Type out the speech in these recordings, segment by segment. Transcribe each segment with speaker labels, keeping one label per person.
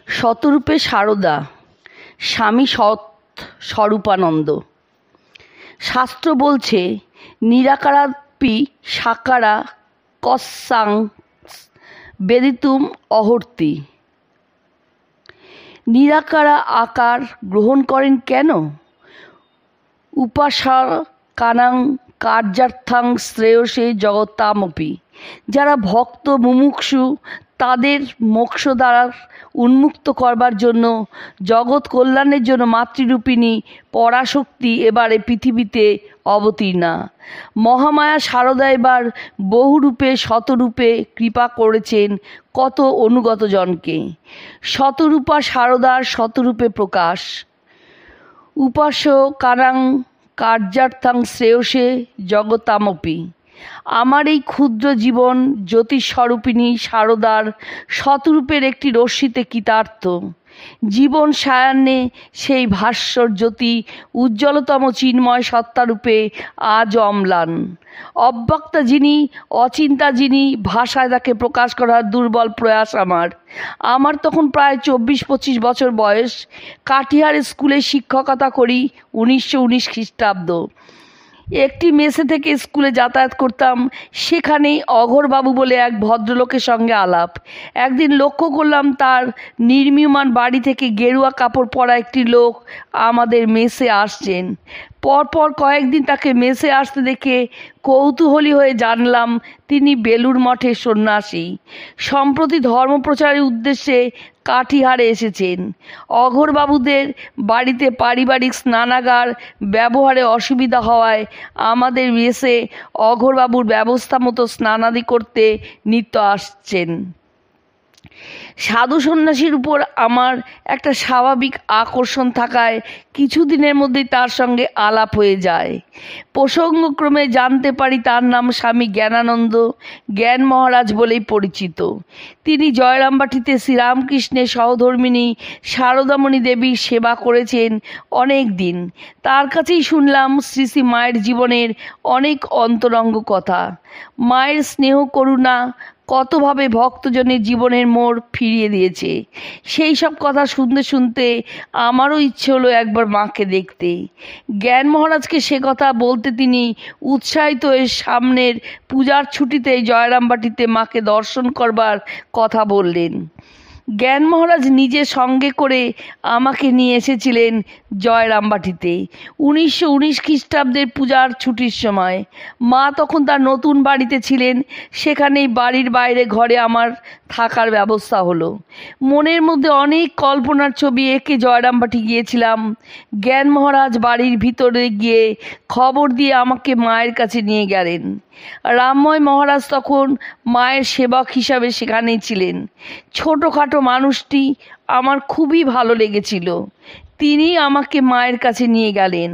Speaker 1: শতরূপে সারদা, স্বামী সৎ স্বরূপানন্দ। শাস্ত্র বলছে, নিরাকারাপি সাকারা কস্যাং বেদিতুম অহর্তি। নিরাকারা আকার গ্রহণ করেন কেন? উপাসকানাং কার্যার্থাং শ্রেয়সে জগতামপি। যারা ভক্ত মুমুক্ষু, তাদের মোক্ষ দ্বারা উন্মুক্ত করবার জন্য, জগৎ কল্যাণের জন্য মাতৃরূপিণী পরাশক্তি এবারে পৃথিবীতে অবতীর্ণা। মহামায়া শারদা এবার বহুরূপে শতরূপে কৃপা করেছেন কত অনুগতজনকে। শতরূপা শারদার শতরূপে প্রকাশ। উপাসকানাং কার্যার্থাং শ্রেয়সে জগতামপি। আমার এই ক্ষুদ্র জীবন জ্যোতিস্বরূপিণী শারদার শতরূপের একটি রশ্মিতে কৃতার্থ। জীবন সায়ান্নে সেই ভাস্বর জ্যোতি উজ্জ্বলতম চিন্ময় সত্তারূপে আজ অম্লান। অব্যক্তা যিনি, অচিন্তা যিনি, ভাষায় তাকে প্রকাশ করার দুর্বল প্রয়াস আমার তখন প্রায় 24-25 বছর বয়স। কাটিহার স্কুলে শিক্ষকতা করি 1919 খ্রিস্টাব্দ। একটি মেসে থেকে স্কুলে যাতায়াত করতাম। সেখানেই অঘোরবাবু বলে এক ভদ্রলোকের সঙ্গে আলাপ। একদিন লক্ষ্য করলাম তার নির্মীয়মান বাড়ি থেকে গেরুয়া কাপড় পরা একটি লোক আমাদের মেসে আসছেন। পরপর কয়েকদিন তাকে মেসে আসতে দেখে কৌতূহলী হয়ে জানলাম তিনি বেলুড় মঠের সন্ন্যাসী। সম্প্রতি ধর্মপ্রচারের উদ্দেশ্যে কাটিহারে এসেছেন। অঘোরবাবুদের বাড়িতে পারিবারিক স্নানাগার ব্যবহারে অসুবিধা হওয়ায় আমাদের মেসে অঘোরবাবুর ব্যবস্থা মতো স্নানাদি করতে নিত্য আসছেন। সাধু সন্ন্যাসীর উপর আমার একটা স্বাভাবিক আকর্ষণ থাকায় কিছুদিনের মধ্যেই তার সঙ্গে আলাপ হয়ে যায়। প্রসঙ্গক্রমে জানতে পারি তার নাম স্বামী জ্ঞানানন্দ, জ্ঞান মহারাজ বলেই পরিচিত। তিনি জয়রামবাটিতে শ্রীরামকৃষ্ণের সহধর্মিণী শারদামণি দেবীর সেবা করেছেন অনেক দিন। তার কাছেই শুনলাম শ্রী শ্রী মায়ের জীবনের অনেক অন্তরঙ্গ কথা। মায়ের স্নেহ করুণা কতভাবে ভক্তজনের জীবনের মোড় ফিরিয়ে দিয়েছে, সেই সব কথা শুনতে শুনতে আমারও ইচ্ছে হলো একবার মাকে দেখতে। জ্ঞান মহারাজকে সে কথা বলতে তিনি উৎসাহিত হয়ে সামনের পূজার ছুটিতে জয়রামবাটিতে মাকে দর্শন করবার কথা বললেন। জ্ঞান মহারাজ নিজে সঙ্গে করে আমাকে নিয়ে এসেছিলেন জয়রামবাটিতে 1919 খ্রিস্টাব্দের পূজার ছুটির সময়। মা তখন তার নতুন বাড়িতে ছিলেন। সেখানেই বাড়ির বাইরে ঘরে আমার থাকার ব্যবস্থা হলো। মনের মধ্যে অনেক কল্পনার ছবি এঁকে জয়রামবাটি গিয়েছিলাম। জ্ঞান মহারাজ বাড়ির ভিতরে গিয়ে খবর দিয়ে আমাকে মায়ের কাছে নিয়ে গেলেন। রামময় মহারাজ তখন মায়ের সেবক হিসাবে সেখানেই ছিলেন। ছোটোখাটো মানুষটি আমার খুবই ভালো লেগেছিল। তিনি আমাকে মায়ের কাছে নিয়ে গেলেন।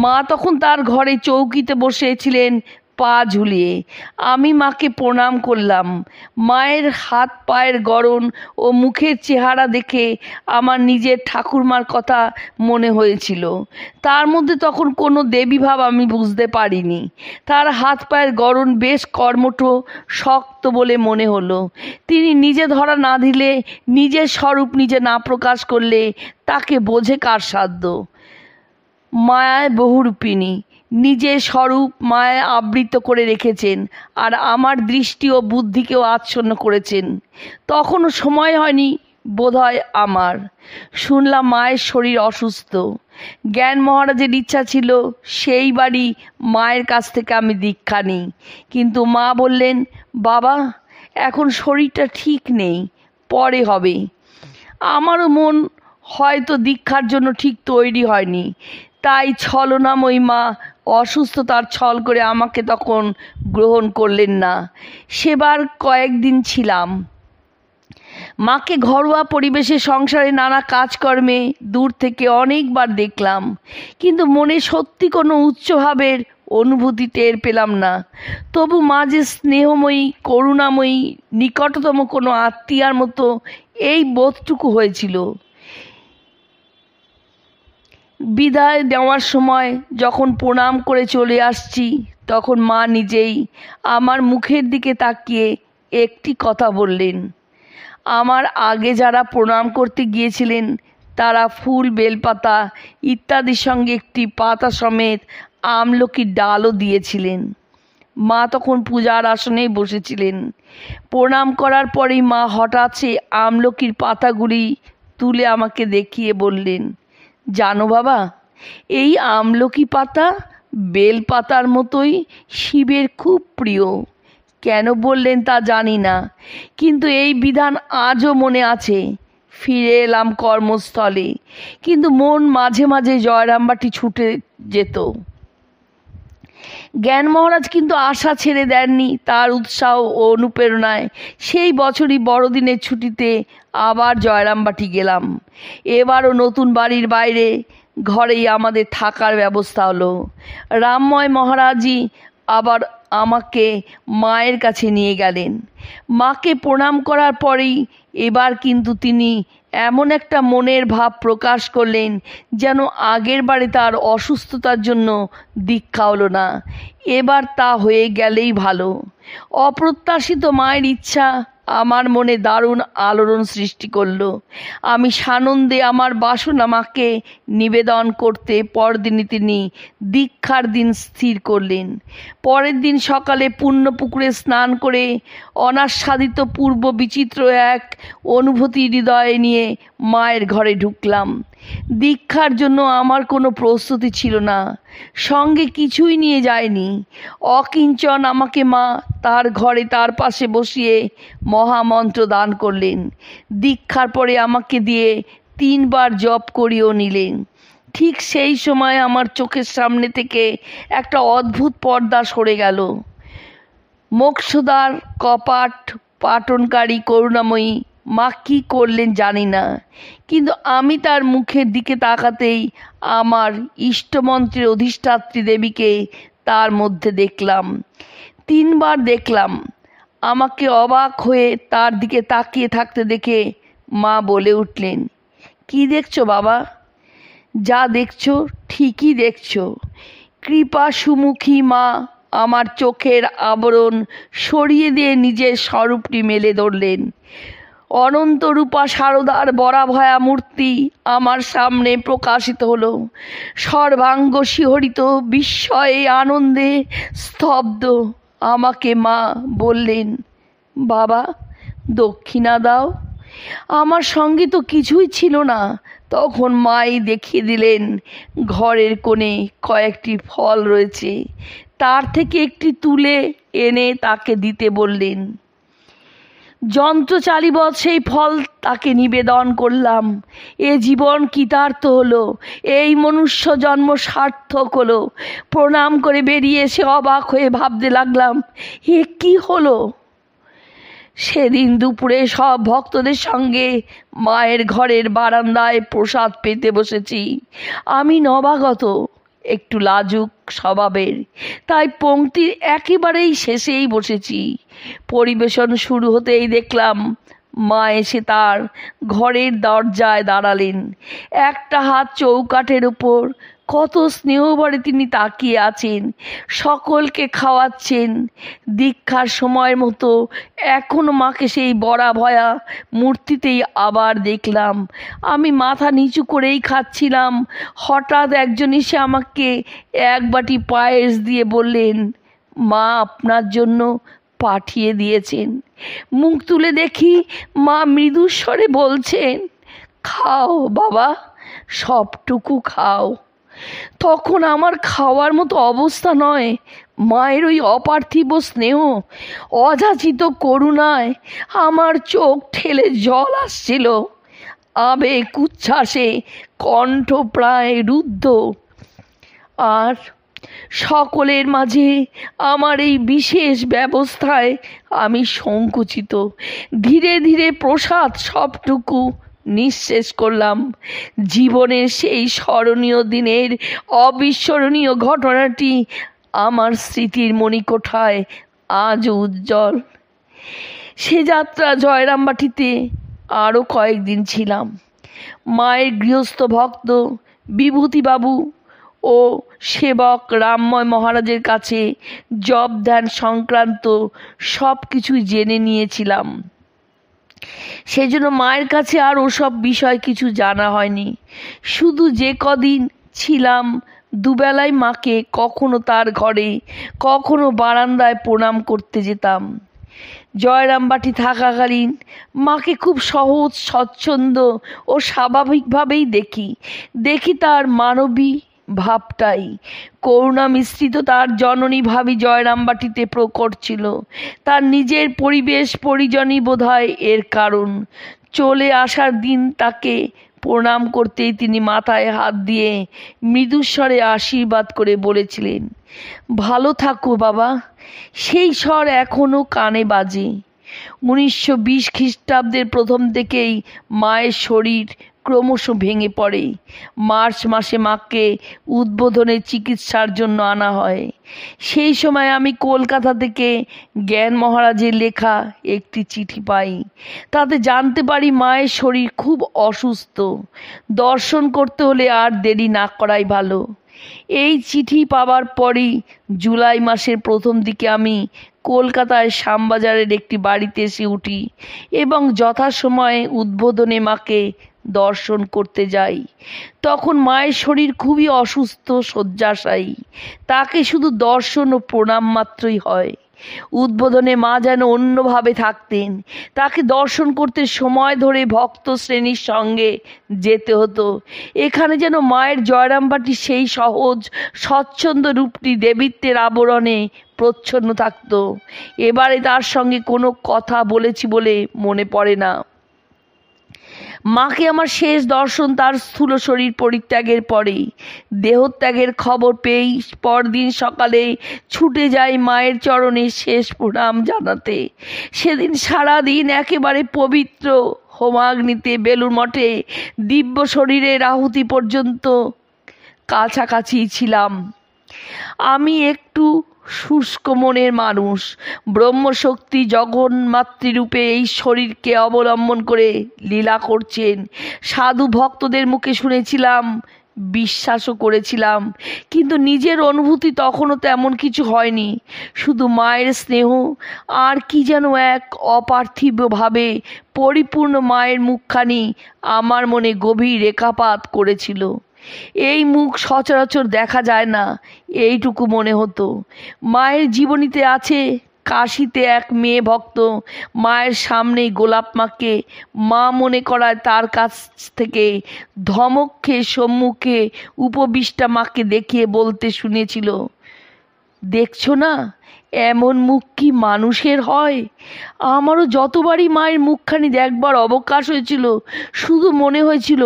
Speaker 1: মা তখন তার ঘরে চৌকিতে বসেছিলেন পা ঝুলিয়ে। আমি মাকে প্রণাম করলাম। মায়ের হাত পায়ের গড়ন ও মুখের চেহারা দেখে আমার নিজের ঠাকুরমার কথা মনে হয়েছিল। তার মধ্যে তখন কোনো দেবীভাব আমি বুঝতে পারিনি। তার হাত পায়ের গড়ন বেশ কর্মঠ, শক্ত বলে মনে হলো। তিনি নিজে ধরা না দিলে, নিজের স্বরূপ নিজে না প্রকাশ করলে তাকে বোঝে কার সাধ্য? মায়ায় বহুরূপিণী, নিজের স্বরূপ মায়ায় আবৃত করে রেখেছেন, আর আমার দৃষ্টি ও বুদ্ধিকেও আচ্ছন্ন করেছেন। তখনও সময় হয়নি বোধহয় আমার। শুনলাম মায়ের শরীর অসুস্থ। জ্ঞান মহারাজের ইচ্ছা ছিল সেই বাড়ি মায়ের কাছ থেকে আমি দীক্ষা নিই, কিন্তু মা বললেন, বাবা এখন শরীরটা ঠিক নেই, পরে হবে। আমারও মন হয়তো দীক্ষার জন্য ঠিক তৈরি হয়নি। তাই ছলনাময়ী মা অসুস্থতার ছল করে আমাকে তখন গ্রহণ করলেন না। সেবার কয়েকদিন ছিলাম। মাকে ঘরোয়া পরিবেশে সংসারে নানা কাজকর্মে দূর থেকে অনেকবার দেখলাম, কিন্তু মনে সত্যি কোনো উচ্চভাবের অনুভূতি টের পেলাম না। তবু মা যে স্নেহময়ী, করুণাময়ী, নিকটতম কোনো আত্মীয়ার মতো এই বোধটুকু হয়েছিল। বিদায় দেওয়ার সময় যখন প্রণাম করে চলে আসছি, তখন মা নিজেই আমার মুখের দিকে তাকিয়ে একটি কথা বললেন, আমার আগে যারা প্রণাম করতে গিয়েছিলেন তারা ফুল, বেলপাতা ইত্যাদির সঙ্গে একটি পাতা সমেত আমলকির ডালও দিয়েছিলেন। মা তখন পূজার আসনেই বসেছিলেন। প্রণাম করার পরেই মা হঠাৎ সেই আমলকির পাতাগুলি তুলে আমাকে দেখিয়ে বললেন, জানো বাবা, এই আমলকি পাতা বেলপাতার মতোই শিবের খুব প্রিয়। কেন বললেন তা জানি না, কিন্তু এই বিধান আজও মনে আছে। ফিরে এলাম কর্মস্থলে, কিন্তু মন মাঝে মাঝে জয়রামবাটি ছুটে যেত। জ্ঞান মহারাজ কিন্তু আশা ছেড়ে দেননি। তার উৎসাহ ও অনুপ্রেরণায় সেই বছরই বড়দিনের ছুটিতে আবার জয়রামবাটি গেলাম। এবারও নতুন বাড়ির বাইরে ঘরেই আমাদের থাকার ব্যবস্থা হলো। রামময় মহারাজই আবার আমাকে মায়ের কাছে নিয়ে গেলেন। মাকে প্রণাম করার পরেই এবার কিন্তু তিনি এমন একটা মনের ভাব প্রকাশ করলেন যেন আগের বারে তার অসুস্থতার জন্য দীক্ষা হলো না, এবার তা হয়ে গেলেই ভালো। অপ্রত্যাশিত মায়ের ইচ্ছা আমার মনে দারুণ আলোড়ন সৃষ্টি করলো। আমি সানন্দে আমার বাসনা মাকে নিবেদন করতে পরদিনই তিনি দীক্ষার দিন স্থির করলেন। পরের দিন সকালে পুণ্যপুকুরে স্নান করে অনাস্বাদিত পূর্ব বিচিত্র এক অনুভূতি হৃদয়ে নিয়ে মায়ের ঘরে ঢুকলাম। দীক্ষার জন্য আমার কোনো প্রস্তুতি ছিল না, সঙ্গে কিছুই নিয়ে যায়নি। অকিঞ্চন আমাকে মা তার ঘরে তার পাশে বসিয়ে মহামন্ত্র দান করলেন। দীক্ষার পরে আমাকে দিয়ে 3 বার জপ করিয়েও নিলেন। ঠিক সেই সময় আমার চোখের সামনে থেকে একটা অদ্ভুত পর্দা সরে গেল। মোক্ষদার কপাট পাটনকারী করুণাময়ী মা কী করলেন জানি না, কিন্তু আমি তার মুখের দিকে তাকাতেই আমার ইষ্টমন্ত্রের অধিষ্ঠাত্রী দেবীকে তার মধ্যে দেখলাম। 3 বার দেখলাম। আমাকে অবাক হয়ে তার দিকে তাকিয়ে থাকতে দেখে মা বলে উঠলেন, কি দেখছো বাবা? যা দেখছো ঠিকই দেখছো। কৃপা সুমুখী মা আমার চোখের আবরণ সরিয়ে দিয়ে নিজের স্বরূপটি মেলে ধরলেন। অনন্ত রূপা সারদার বরাভয়া মূর্তি আমার সামনে প্রকাশিত হলো। সর্বাঙ্গ শিহরিত, বিস্ময়ে আনন্দে স্তব্ধ। আমাকে মা বললেন, বাবা দক্ষিণা দাও। আমার সঙ্গে তো কিছুই ছিল না। তখন মাই দেখিয়ে দিলেন ঘরের কোণে কয়েকটি ফল রয়েছে, তার থেকে একটি তুলে এনে তাকে দিতে বললেন। যন্ত্রচালিবৎ সেই ফল তাকে নিবেদন করলাম। এ জীবন কৃতার্থ হলো, এই মনুষ্য জন্ম সার্থক হলো। প্রণাম করে বেরিয়ে এসে অবাক হয়ে ভাবতে লাগলাম, এ কি হলো? সেদিন দুপুরে সব ভক্তদের সঙ্গে মায়ের ঘরের বারান্দায় প্রসাদ পেতে বসেছি। আমি নবাগত, একটু লাজুক স্বভাবের, তাই পংক্তির একেবারেই শেষেই বসেছি। পরিবেশন শুরু হতেই দেখলাম মা এসে তার ঘরের দরজায় দাঁড়ালেন। একটা হাত চৌকাঠের উপর, কত স্নেহভরে তিনি তাকিয়ে আছেন, সকলকে খাওয়াচ্ছেন। দীক্ষার সময়ের মতো এখনও মাকে সেই বরাভয়া মূর্তিতেই আবার দেখলাম। আমি মাথা নিচু করেই খাচ্ছিলাম। হঠাৎ একজন এসে আমাকে এক বাটি পায়েস দিয়ে বললেন, মা আপনার জন্য পাঠিয়ে দিয়েছেন। মুখ তুলে দেখি মা মৃদুস্বরে বলছেন, খাও বাবা, সবটুকু খাও। তখন আমার খাওয়ার মতো অবস্থা নয়। মায়ের ওই অপার্থিব স্নেহ, অযাচিত করুণায় আমার চোখ ঠেলে জল আসছিল। আবেগ উচ্ছ্বাসে কণ্ঠ প্রায় রুদ্ধ। আর সকলের মাঝে আমার এই বিশেষ ব্যবস্থায় আমি সংকুচিত। ধীরে ধীরে প্রসাদ সবটুকু নিঃশেষ করলাম। জীবনের সেই স্মরণীয় দিনের অবিস্মরণীয় ঘটনাটি আমার স্মৃতির মণিকোঠায় আজও উজ্জ্বল। সে যাত্রা জয়রামবাটিতে আরও কয়েকদিন ছিলাম। মায়ের গৃহস্থ ভক্ত বিভূতিবাবু ও সেবক রামময় মহারাজের কাছে জপ ধ্যান সংক্রান্ত সব কিছুই জেনে নিয়েছিলাম। সেই জন্য মায়ের কাছে আর ওসব বিষয় কিছু জানা হয়নি। শুধু যে কদিন ছিলাম দুবেলায় মাকে কখনো তার ঘরে, কখনো বারান্দায় প্রণাম করতে যেতাম। জয়রামবাটি থাকাকালীন মাকে খুব সহজ, স্বচ্ছন্দ ও স্বাভাবিকভাবেই দেখি তার মানবী ভাবটাই করুণা মিশ্রিত তার জননী ভাবী জয়রামবাটিতে প্রকট ছিল। তার নিজের পরিবেশ পরিজনই বোধহয় এর কারণ। চলে আসার দিন তাকে প্রণাম করতেই তিনি মাথায় হাত দিয়ে মৃদুস্বরে আশীর্বাদ করে বলেছিলেন, ভালো থাকো বাবা। সেই স্বর এখনো কানে বাজে। 1920 খ্রিস্টাব্দের প্রথম থেকেই মায়ের শরীর ক্রমশ ভেঙে পড়ে। মার্চ মাসে মাকে উদ্বোধনের চিকিৎসার জন্য আনা হয়। সেই সময় আমি কলকাতা থেকে জ্ঞান মহারাজের লেখা একটি চিঠি পাই। তাতে জানতে পারি মায়ের শরীর খুব অসুস্থ। দর্শন করতে হলে আর দেরি না করাই ভালো। এই চিঠি পাওয়ার পরই জুলাই মাসের প্রথম দিকে আমি কলকাতায় শ্যামবাজারের একটি বাড়িতে এসে উঠি এবং যথাসময়ে উদ্বোধনে মাকে দর্শন করতে যাই। তখন মায়ের শরীর খুবই অসুস্থ, শয্যাশায়ী। তাকে শুধু দর্শন ও প্রণাম মাত্রই হয়। উদ্বোধনে মা যেন অন্যভাবে থাকতেন। তাকে দর্শন করতে সময় ধরে ভক্ত শ্রেণীর সঙ্গে যেতে হতো। এখানে যেন মায়ের জয়রামবাটি সেই সহজ স্বচ্ছন্দ রূপটি দেবীত্বের আবরণে প্রচ্ছন্ন থাকত। এবারে তার সঙ্গে কোনো কথা বলেছি বলে মনে পড়ে না। মাকে আমার শেষ দর্শন তার স্থূল শরীর পরিত্যাগের পরেই। দেহত্যাগের খবর পেয়েই পরদিন সকালে ছুটে যাই মায়ের চরণে শেষ প্রণাম জানাতে। সেদিন সারাদিন একেবারে পবিত্র হোমাগ্নিতে বেলুর মঠে দিব্য শরীরের আহুতি পর্যন্ত কাছাকাছি ছিলাম। আমি একটু শুষ্ক মনের মানুষ। ব্রহ্মশক্তি জগন্মাতৃরূপে এই শরীরকে অবলম্বন করে লীলা করছেন সাধু ভক্তদের মুখে শুনেছিলাম, বিশ্বাসও করেছিলাম, কিন্তু নিজের অনুভূতি তখনও তেমন কিছু হয়নি। শুধু মায়ের স্নেহ আর কি যেন এক অপার্থিবভাবে পরিপূর্ণ মায়ের মুখখানি আমার মনে গভীর রেখাপাত করেছিল। এই মুখ সচরাচর দেখা যায় না, এইটুকু মনে হতো। মায়ের জীবনীতে আছে কাশিতে এক মেয়ে ভক্ত মায়ের সামনেই গোলাপ মাকে মা মনে করায় তার কাছ থেকে ধমক খেয়ে সম্মুখে উপবিষ্টা মাকে দেখিয়ে বলতে শুনেছিল, দেখছো না এমন মুখ কি মানুষের হয়? আমারও যতবারই মায়ের মুখখানি দেখবার অবকাশ হয়েছিল শুধু মনে হয়েছিল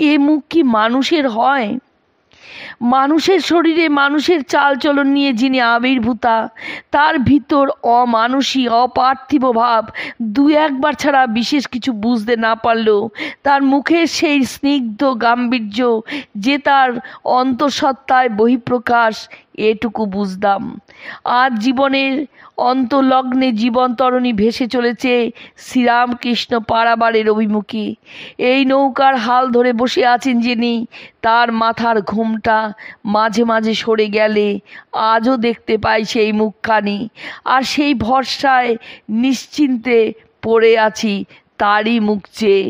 Speaker 1: এ মুখ কি মানুষের হয়? মানুষের শরীরে মানুষের চালচলন নিয়ে যিনি আবির্ভূতা, তার ভিতর অমানুষী অপার্থিব ভাব দু একবার ছাড়া বিশেষ কিছু বুঝতে না পারলেও তার মুখের সেই স্নিগ্ধ গাম্ভীর্য যে তার অন্তঃসত্ত্বায় বহিঃপ্রকাশ, এটুকু বুঝতাম। আজ জীবনের অন্তলগ্নে জীবনতরণী ভেসে চলেছে শ্রীরামকৃষ্ণ পারাবারের অভিমুখী। এই নৌকার হাল ধরে বসে আছেন যিনি, তার মাথার ঘুমটা মাঝে মাঝে সরে গেলে আজও দেখতে পাই সেই মুখখানি, আর সেই ভরসায় নিশ্চিন্তে পড়ে আছি তারই মুখ চেয়ে।